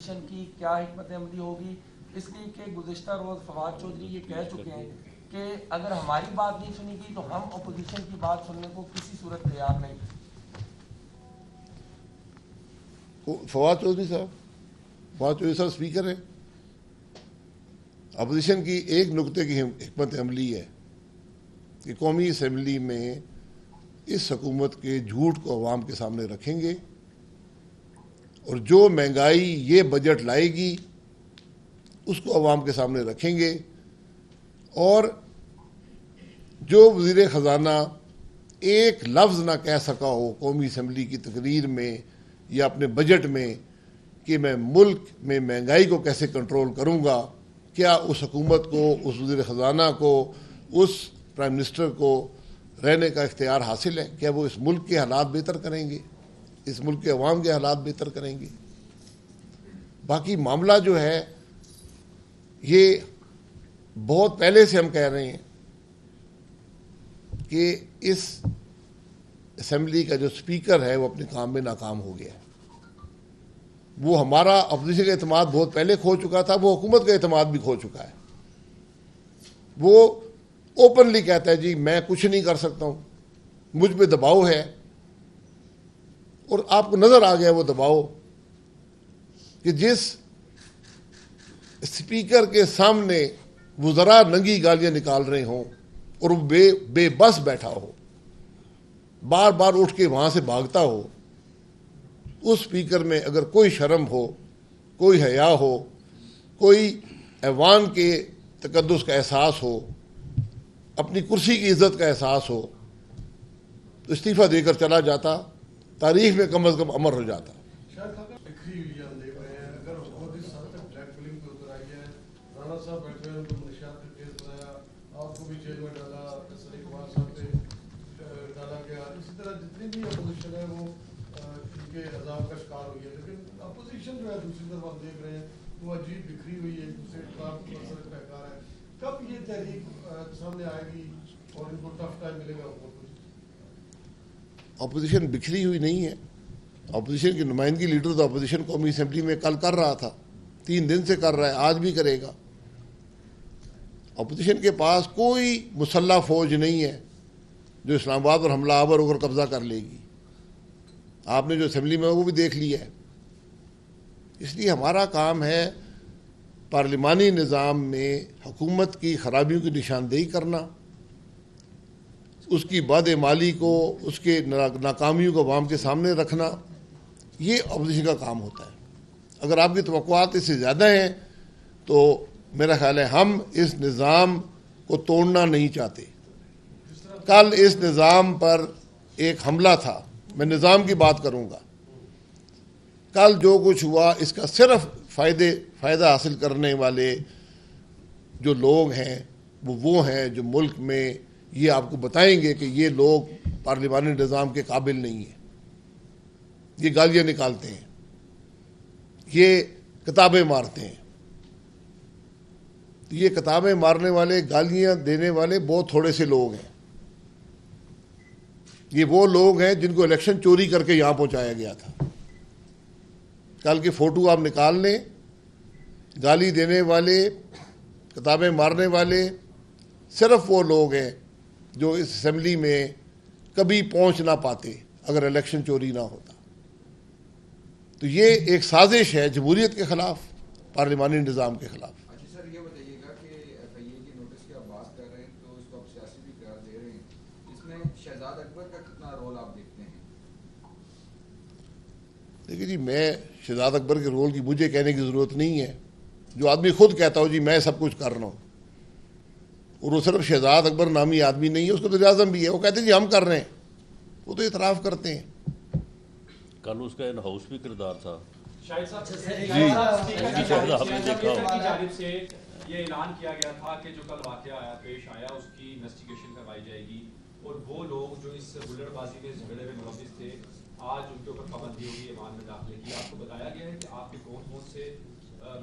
کی کیا حکمت عملی ہوگی، اس لیے کہ گزشتہ روز فواد چودھری یہ کہہ چکے ہیں کہ اگر ہماری بات نہیں سنی گئی تو ہم اپوزیشن کی بات سننے کو کسی صورت تیار نہیں۔ فواد چودھری صاحب اسپیکر ہیں۔ اپوزیشن کی ایک نقطے کی حکمت عملی ہے کہ قومی اسمبلی میں اس حکومت کے جھوٹ کو عوام کے سامنے رکھیں گے اور جو مہنگائی یہ بجٹ لائے گی اس کو عوام کے سامنے رکھیں گے، اور جو وزیر خزانہ ایک لفظ نہ کہہ سکا ہو قومی اسمبلی کی تقریر میں یا اپنے بجٹ میں کہ میں ملک میں مہنگائی کو کیسے کنٹرول کروں گا، کیا اس حکومت کو، اس وزیر خزانہ کو، اس پرائم منسٹر کو رہنے کا اختیار حاصل ہے؟ کیا وہ اس ملک کے حالات بہتر کریں گے، اس ملک کے عوام کے حالات بہتر کریں گے؟ باقی معاملہ جو ہے یہ بہت پہلے سے ہم کہہ رہے ہیں کہ اس اسمبلی کا جو اسپیکر ہے وہ اپنے کام میں ناکام ہو گیا ہے۔ وہ ہمارا اپوزیشن کا اعتماد بہت پہلے کھو چکا تھا، وہ حکومت کا اعتماد بھی کھو چکا ہے۔ وہ اوپنلی کہتا ہے جی میں کچھ نہیں کر سکتا ہوں، مجھ پہ دباؤ ہے، اور آپ کو نظر آ گیا وہ دباؤ کہ جس اسپیکر کے سامنے وزراء ننگی گالیاں نکال رہے ہوں اور وہ بے بس بیٹھا ہو، بار بار اٹھ کے وہاں سے بھاگتا ہو، اس اسپیکر میں اگر کوئی شرم ہو، کوئی حیا ہو، کوئی ایوان کے تقدس کا احساس ہو، اپنی کرسی کی عزت کا احساس ہو، تو استعفیٰ دے کر چلا جاتا، تاریخ میں کم از کم امر ہو جاتا۔ صاحب بیٹھے ہیں، منشیات کا کیس بنایا، آپ کو بھی جیل میں ڈالا، تسلی کمار صاحب پہ ڈالا گیا، اسی طرح جتنی بھی اپوزیشن ہے وہ ان کے عذاب کا شکار ہوئی ہے۔ لیکن اپوزیشن جو ہے دوسری طرف ہم دیکھ رہے ہیں وہ عجیب بکھری ہوئی ہے، ایک دوسرے کے خلاف مسئلہ بہکار ہے۔ کب یہ تحریک سامنے آئے گی اور ان کو ٹف ٹائم ملے گا؟ اپوزیشن بکھری ہوئی نہیں ہے۔ اپوزیشن کی نمائندگی لیڈر تو اپوزیشن قومی اسمبلی میں کل کر رہا تھا، 3 دن سے کر رہا ہے، آج بھی کرے گا۔ اپوزیشن کے پاس کوئی مسلح فوج نہیں ہے جو اسلام آباد پر حملہ آور ہو کر قبضہ کر لے گی۔ آپ نے جو اسمبلی میں وہ بھی دیکھ لیا ہے۔ اس لیے ہمارا کام ہے پارلیمانی نظام میں حکومت کی خرابیوں کی نشاندہی کرنا، اس کی بد اعمالی کو، اس کے ناکامیوں کو عوام کے سامنے رکھنا، یہ اپوزیشن کا کام ہوتا ہے۔ اگر آپ کی توقعات اس سے زیادہ ہیں تو میرا خیال ہے ہم اس نظام کو توڑنا نہیں چاہتے۔ کل اس نظام پر ایک حملہ تھا، میں نظام کی بات کروں گا۔ کل جو کچھ ہوا اس کا صرف فائدہ حاصل کرنے والے جو لوگ ہیں وہ ہیں جو ملک میں یہ آپ کو بتائیں گے کہ یہ لوگ پارلیمانی نظام کے قابل نہیں ہیں، یہ گالیاں نکالتے ہیں، یہ کتابیں مارتے ہیں۔ یہ کتابیں مارنے والے، گالیاں دینے والے بہت تھوڑے سے لوگ ہیں۔ یہ وہ لوگ ہیں جن کو الیکشن چوری کر کے یہاں پہنچایا گیا تھا۔ کل کی فوٹو آپ نکال لیں، گالی دینے والے، کتابیں مارنے والے صرف وہ لوگ ہیں جو اس اسمبلی میں کبھی پہنچ نہ پاتے اگر الیکشن چوری نہ ہوتا۔ تو یہ ایک سازش ہے جمہوریت کے خلاف، پارلیمانی نظام کے خلاف۔ شہزاد اکبر کا کتنا رول آپ دیکھتے ہیں؟ دیکھیے جی، میں شہزاد اکبر کے رول کی مجھے کہنے کی ضرورت نہیں ہے۔ جو آدمی خود کہتا ہو جی میں سب کچھ کر رہا ہوں، اور وہ صرف شہزاد اکبر نامی آدمی نہیں ہے، اس کو وزیر اعظم بھی ہے، وہ کہتے ہیں جی ہم کر رہے ہیں، وہ تو اعتراف کرتے ہیں۔ کل اس کا ان ہاؤس بھی کردار تھا شاہد صاحب دیکھا جانب سے یہ اعلان کیا گیا تھا کہ جو کل واقعہ آیا پیش آیا اس کی انویسٹیگیشن کروائی جائے گی، اور وہ لوگ جو اس بلڈ بازی میں جھگڑے میں ملوث تھے آج ان کے اوپر پابندی ہوگی ایوان میں داخلے کی۔ آپ کو بتایا گیا ہے کہ آپ کے کون کون سے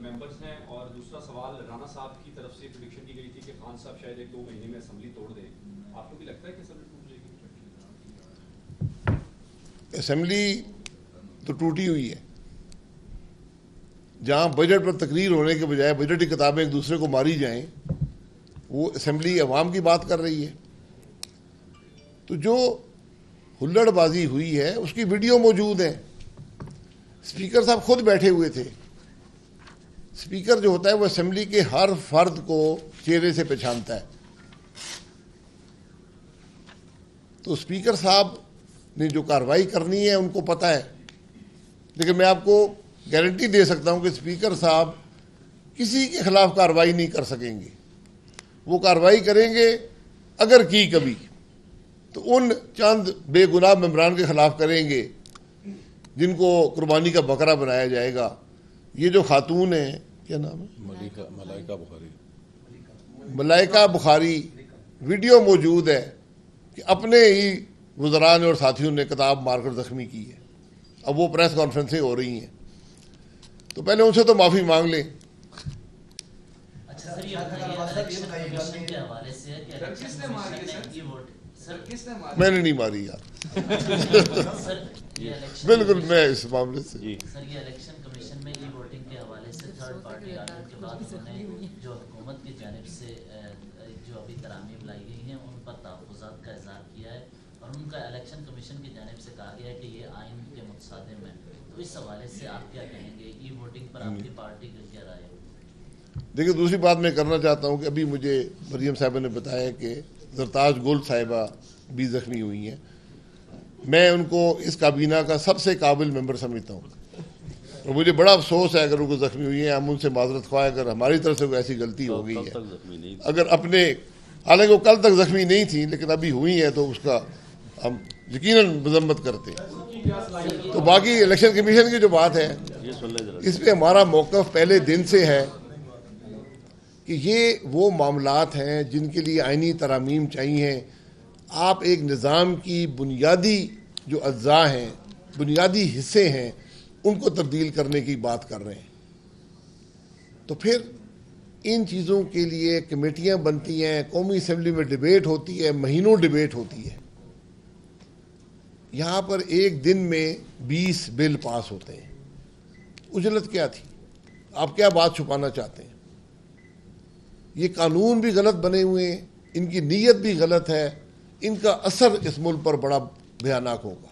ممبرز ہیں؟ اور دوسرا سوال، رانا صاحب کی طرف سے پریڈکشن کی گئی تھی کہ خان صاحب شاید 1-2 مہینے میں اسمبلی توڑ دیں، آپ کو بھی لگتا ہے کہ اسمبلی ٹوٹ جائے گی؟ اسمبلی تو ٹوٹی ہوئی ہے، جہاں بجٹ پر تقریر ہونے کے بجائے بجٹی کتابیں ایک دوسرے کو ماری جائیں، وہ اسمبلی عوام کی بات کر رہی ہے۔ تو جو ہلڑ بازی ہوئی ہے اس کی ویڈیو موجود ہے، اسپیکر صاحب خود بیٹھے ہوئے تھے۔ اسپیکر جو ہوتا ہے وہ اسمبلی کے ہر فرد کو چہرے سے پہچانتا ہے، تو اسپیکر صاحب نے جو کارروائی کرنی ہے ان کو پتہ ہے، لیکن میں آپ کو گارنٹی دے سکتا ہوں کہ اسپیکر صاحب کسی کے خلاف کارروائی نہیں کر سکیں گے۔ وہ کارروائی کریں گے اگر کی کبھی تو ان چند بے گناہ ممبران کے خلاف کریں گے جن کو قربانی کا بکرا بنایا جائے گا۔ یہ جو خاتون ہیں، کیا نام ہے؟ ملائکہ بخاری، ویڈیو موجود ہے کہ اپنے ہی وزراء اور ساتھیوں نے کتاب مار کر زخمی کی ہے۔ اب وہ پریس کانفرنسیں ہو رہی ہیں، تو پہلے ان سے تو معافی مانگ لیں۔ اچھا سر، یہ الیکشن کمیشن کے حوالے سے ہے کہ کس نے ماری ہے سر؟ کس نے ماری؟ میں نے نہیں ماری یار، سر یہ الیکشن بالکل میں اس معاملے سے سر یہ الیکشن کمیشن میں ای ووٹنگ کے حوالے سے تھرڈ پارٹی آنے کے بعد انہوں نے جو حکومت کی جانب سے جو ابھی ترامیم لائی گئی ہیں ان پر تحفظات کا اظہار کیا ہے، اور ان کا الیکشن کمیشن کی جانب سے کہا گیا ہے کہ یہ آئین کے متصادم ہے۔ تو اس حوالے سے آپ کیا کہیں گے؟ ای ووٹنگ پر آپ کی پارٹی کا کیا رائے ہے؟ دیکھیے، دوسری بات میں کرنا چاہتا ہوں کہ ابھی مجھے مریم صاحبہ نے بتایا کہ زرتاج گل صاحبہ بھی زخمی ہوئی ہیں۔ میں ان کو اس کابینہ کا سب سے قابل ممبر سمجھتا ہوں، اور مجھے بڑا افسوس ہے اگر ان کو زخمی ہوئی ہیں۔ ہم ان سے معذرت خواہ اگر ہماری طرف سے کوئی ایسی غلطی ہو گئی ہے، اگر اپنے، حالانکہ وہ کل تک زخمی نہیں تھیں لیکن ابھی ہوئی ہیں تو اس کا ہم یقیناً مذمت کرتے ہیں۔ تو باقی الیکشن کمیشن کی جو بات ہے، اس پہ ہمارا موقف پہلے دن سے ہے کہ یہ وہ معاملات ہیں جن کے لیے آئینی ترامیم چاہیے۔ آپ ایک نظام کی بنیادی جو اجزاء ہیں، بنیادی حصے ہیں، ان کو تبدیل کرنے کی بات کر رہے ہیں، تو پھر ان چیزوں کے لیے کمیٹیاں بنتی ہیں، قومی اسمبلی میں ڈیبیٹ ہوتی ہے، مہینوں ڈیبیٹ ہوتی ہے۔ یہاں پر ایک دن میں 20 بل پاس ہوتے ہیں۔ اجلت کیا تھی؟ آپ کیا بات چھپانا چاہتے ہیں؟ یہ قانون بھی غلط بنے ہوئے ہیں، ان کی نیت بھی غلط ہے، ان کا اثر اس ملک پر بڑا بھیانک ہوگا۔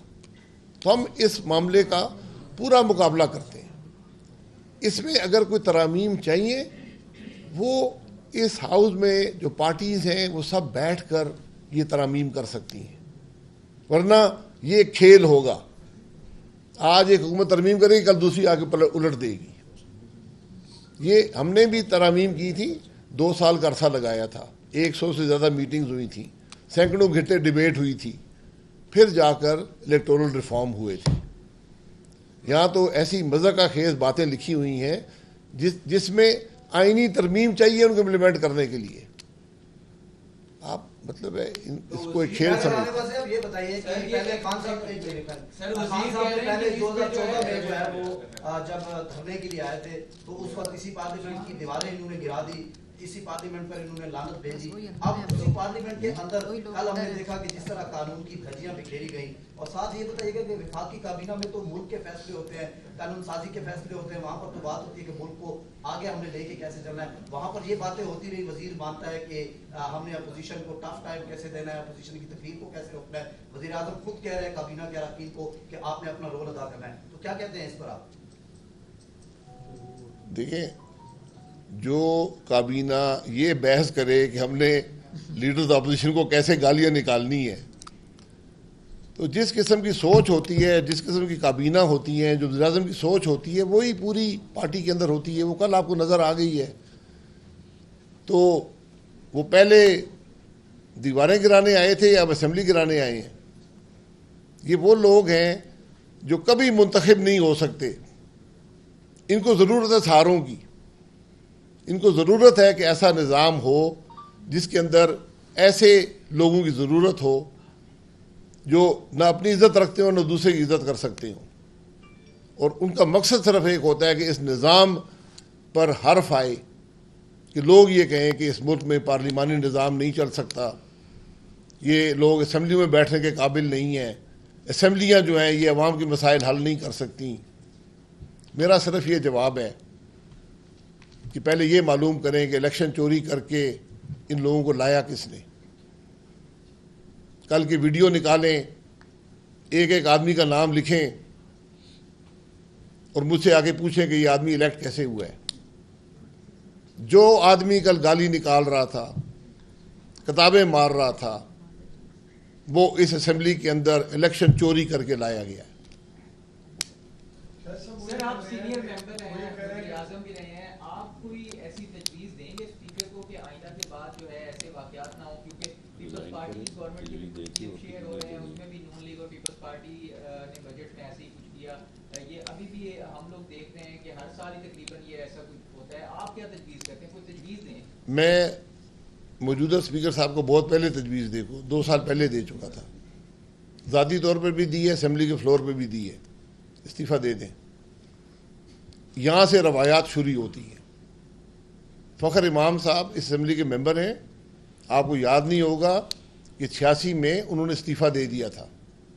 تو ہم اس معاملے کا پورا مقابلہ کرتے ہیں۔ اس میں اگر کوئی ترامیم چاہیے، وہ اس ہاؤس میں جو پارٹیز ہیں وہ سب بیٹھ کر یہ ترامیم کر سکتی ہیں، ورنہ یہ ایک کھیل ہوگا۔ آج ایک حکومت ترمیم کرے گی، کل دوسری آ کے الٹ دے گی۔ یہ ہم نے بھی ترامیم کی تھی، 2 سال کا عرصہ لگایا تھا، 100 سے زیادہ میٹنگز ہوئی تھیں، سینکڑوں گھنٹے ڈیبیٹ ہوئی تھی، پھر جا کر الیکٹورل ریفارم ہوئے تھے۔ یہاں تو ایسی مذاق خیز باتیں لکھی ہوئی ہیں جس میں آئینی ترمیم چاہیے ان کو امپلیمنٹ کرنے کے لیے۔ آپ مطلب ہے اس کو ایک کھیل سمجھتے ہیں۔ یہ بتائیے کہ پہلے خان صاحب نے پہلے 2014 میں جو ہے وہ جب دھرنے کے لیے آئے تھے تو اس وقت اسی پارلیمنٹ کی دیواریں انہوں نے گرا دی، اسی پارلیمنٹ پر انہوں نے لعنت بھیجی۔ اب اسی پارلیمنٹ کے اندر کل ہم نے دیکھا کہ جس طرح قانون کی دھجیاں بکھیری گئیں، اور ساتھ یہ بتائیے گا کہ وفاقی کابینہ میں تو ملک کے فیصلے ہوتے ہیں، قانون سازی کے فیصلے ہوتے ہیں، وہاں پر تو بات ہوتی ہے کہ ملک کو آگے ہم نے لے کے کیسے چلنا ہے۔ وہاں پر یہ باتیں ہوتی رہی، وزیر مانتا ہے کہ ہم نے اپوزیشن کو ٹف ٹائم کیسے دینا ہے، اپوزیشن کی تقریر کو کیسے روکنا ہے۔ وزیر اعظم خود کہہ رہے ہیں کابینہ کے اراکین کو کہ آپ نے اپنا رول ادا کرنا ہے، تو کیا کہتے ہیں اس پر آپ؟ دیکھیں، جو کابینہ یہ بحث کرے کہ ہم نے لیڈرز اپوزیشن کو کیسے گالیاں نکالنی ہے، تو جس قسم کی سوچ ہوتی ہے، جس قسم کی کابینہ ہوتی ہیں، جو وزیر اعظم کی سوچ ہوتی ہے، وہی پوری پارٹی کے اندر ہوتی ہے۔ وہ کل آپ کو نظر آ گئی ہے۔ تو وہ پہلے دیواریں گرانے آئے تھے یا اب اسمبلی گرانے آئے ہیں؟ یہ وہ لوگ ہیں جو کبھی منتخب نہیں ہو سکتے۔ ان کو ضرورت ہے سہاروں کی، ان کو ضرورت ہے کہ ایسا نظام ہو جس کے اندر ایسے لوگوں کی ضرورت ہو جو نہ اپنی عزت رکھتے ہوں نہ دوسرے کی عزت کر سکتے ہوں، اور ان کا مقصد صرف ایک ہوتا ہے کہ اس نظام پر حرف آئے، کہ لوگ یہ کہیں کہ اس ملک میں پارلیمانی نظام نہیں چل سکتا، یہ لوگ اسمبلی میں بیٹھنے کے قابل نہیں ہیں، اسمبلیاں جو ہیں یہ عوام کے مسائل حل نہیں کر سکتی۔ میرا صرف یہ جواب ہے کہ پہلے یہ معلوم کریں کہ الیکشن چوری کر کے ان لوگوں کو لایا کس نے. کل کی ویڈیو نکالیں, ایک ایک آدمی کا نام لکھیں اور مجھ سے آگے پوچھیں کہ یہ آدمی الیکٹ کیسے ہوا ہے. جو آدمی کل گالی نکال رہا تھا, کتابیں مار رہا تھا, وہ اس اسمبلی کے اندر الیکشن چوری کر کے لایا گیا ہے. سر آپ سینئر ممبر ہیں, وزیر اعظم بھی رہے ہیں, آپ کوئی ایسی تجویز دیں گے اسپیکر کو کہ آئندہ کے بعد جو ہے ایسے واقعات نہ ہوں, کیونکہ پیپلز پارٹی گورنمنٹ کے شیئر ہو رہے ہیں, اس میں بھی نون لیگ اور پیپلز پارٹی نے بجٹ میں ایسے ہی کچھ کیا. یہ ابھی بھی ہم لوگ دیکھ رہے ہیں کہ ہر سال ہی تقریباً یہ ایسا کچھ ہوتا ہے. آپ کیا تجویز کرتے ہیں, کوئی تجویز دیں؟ میں موجودہ اسپیکر صاحب کو بہت پہلے تجویز 2 سال پہلے دے چکا تھا, ذاتی طور پر بھی دی ہے, اسمبلی کے فلور پہ بھی دی ہے, استعفیٰ دے دیں. یہاں سے روایات شروع ہوتی ہیں. فخر امام صاحب اس اسمبلی کے ممبر ہیں, آپ کو یاد نہیں ہوگا کہ 86 میں انہوں نے استعفیٰ دے دیا تھا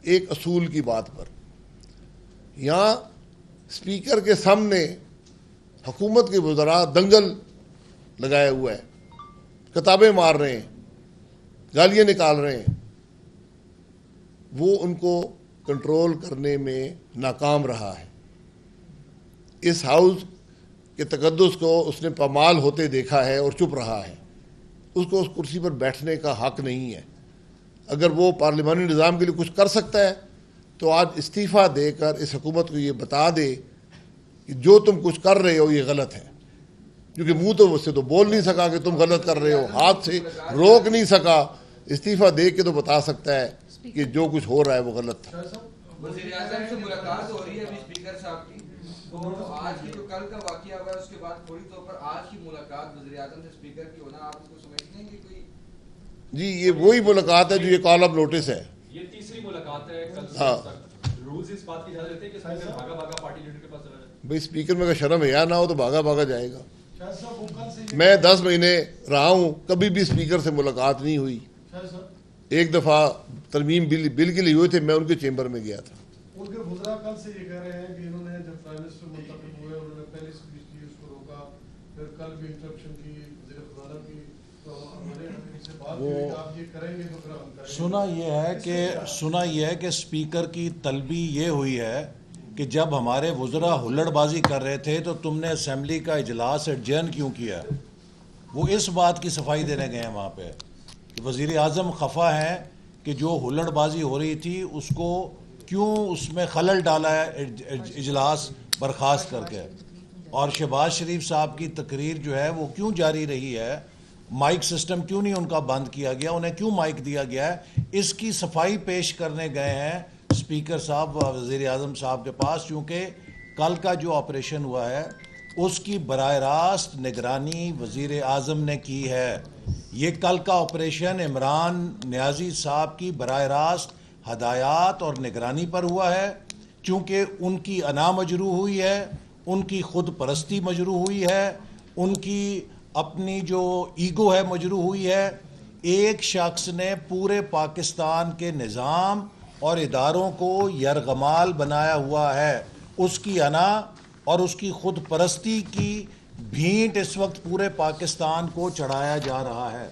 ایک اصول کی بات پر. یہاں اسپیکر کے سامنے حکومت کے وزراء دنگل لگائے ہوا ہے, کتابیں مار رہے ہیں, گالیاں نکال رہے ہیں. وہ ان کو کنٹرول کرنے میں ناکام رہا ہے. اس ہاؤس کے تقدس کو اس نے پامال ہوتے دیکھا ہے اور چپ رہا ہے. اس کو اس کرسی پر بیٹھنے کا حق نہیں ہے. اگر وہ پارلیمانی نظام کے لیے کچھ کر سکتا ہے تو آج استعفیٰ دے کر اس حکومت کو یہ بتا دے کہ جو تم کچھ کر رہے ہو یہ غلط ہے. کیونکہ منہ تو اس سے تو بول نہیں سکا کہ تم غلط کر رہے ہو, ہاتھ سے روک نہیں سکا. استعفیٰ دے کے تو بتا سکتا ہے کہ جو کچھ ہو رہا ہے وہ غلط تھا. وزیر اعظم سے ملاقات ہو رہی ہے ابھی اسپیکر صاحب کی, تو آج کی جو کل کا واقعہ ہوا ہے اس کے بعد فوری طور پر آج کی ملاقات وزیر اعظم سے اسپیکر کی ہونا, آپ اس کو سمجھتے ہیں کہ کوئی؟ جی یہ وہی ملاقات ہے جو یہ کال آف نوٹس ہے. یہ تیسری ملاقات ہے کل سے. ہاں, رولز اس بات کی اجازت دیتے ہیں کہ اسپیکر بھاگا بھاگا پارٹی لیڈر کے پاس چلا جائے. بھائی اسپیکر میں اگر شرم حیا نہ ہو تو بھاگا بھاگا جائے گا. میں 10 مہینے رہا ہوں, کبھی بھی اسپیکر سے ملاقات نہیں ہوئی. ایک دفعہ ترمیم بل کے لیے ہوئے تھے, میں ان کے چیمبر میں گیا تھا. ان کے وزراء کل سے یہ کہہ رہے ہیں کہ انہوں نے جب پرائم منسٹر منتخب ہوئے انہوں نے پہلی اسپیچ کی, اس کو روکا, پھر کل بھی انٹرپشن کی وزیر خزانہ کی, تو ہمارے سے بات کی کہ آپ یہ کریں گے تو پھر ہم کریں گے. سنا یہ ہے کہ اسپیکر کی طلبی یہ ہوئی ہے کہ جب ہمارے وزراء ہلڑ بازی کر رہے تھے تو تم نے اسمبلی کا اجلاس ایڈجرن کیوں کیا. وہ اس بات کی صفائی دینے گئے ہیں وہاں پہ کہ وزیر اعظم خفا ہیں کہ جو ہلڑ بازی ہو رہی تھی اس کو کیوں اس میں خلل ڈالا ہے اجلاس برخاست کر کے, اور شہباز شریف صاحب کی تقریر جو ہے وہ کیوں جاری رہی ہے, مائک سسٹم کیوں نہیں ان کا بند کیا گیا, انہیں کیوں مائک دیا گیا ہے, اس کی صفائی پیش کرنے گئے ہیں اسپیکر صاحب وزیر اعظم صاحب کے پاس. چونکہ کل کا جو آپریشن ہوا ہے اس کی براہ راست نگرانی وزیر اعظم نے کی ہے. یہ کل کا آپریشن عمران نیازی صاحب کی براہ راست ہدایات اور نگرانی پر ہوا ہے. چونکہ ان کی انا مجروح ہوئی ہے, ان کی خود پرستی مجروح ہوئی ہے, ان کی اپنی جو ایگو ہے مجروح ہوئی ہے. ایک شخص نے پورے پاکستان کے نظام اور اداروں کو یرغمال بنایا ہوا ہے. اس کی انا اور اس کی خود پرستی کی بھینٹ اس وقت پورے پاکستان کو چڑھایا جا رہا ہے.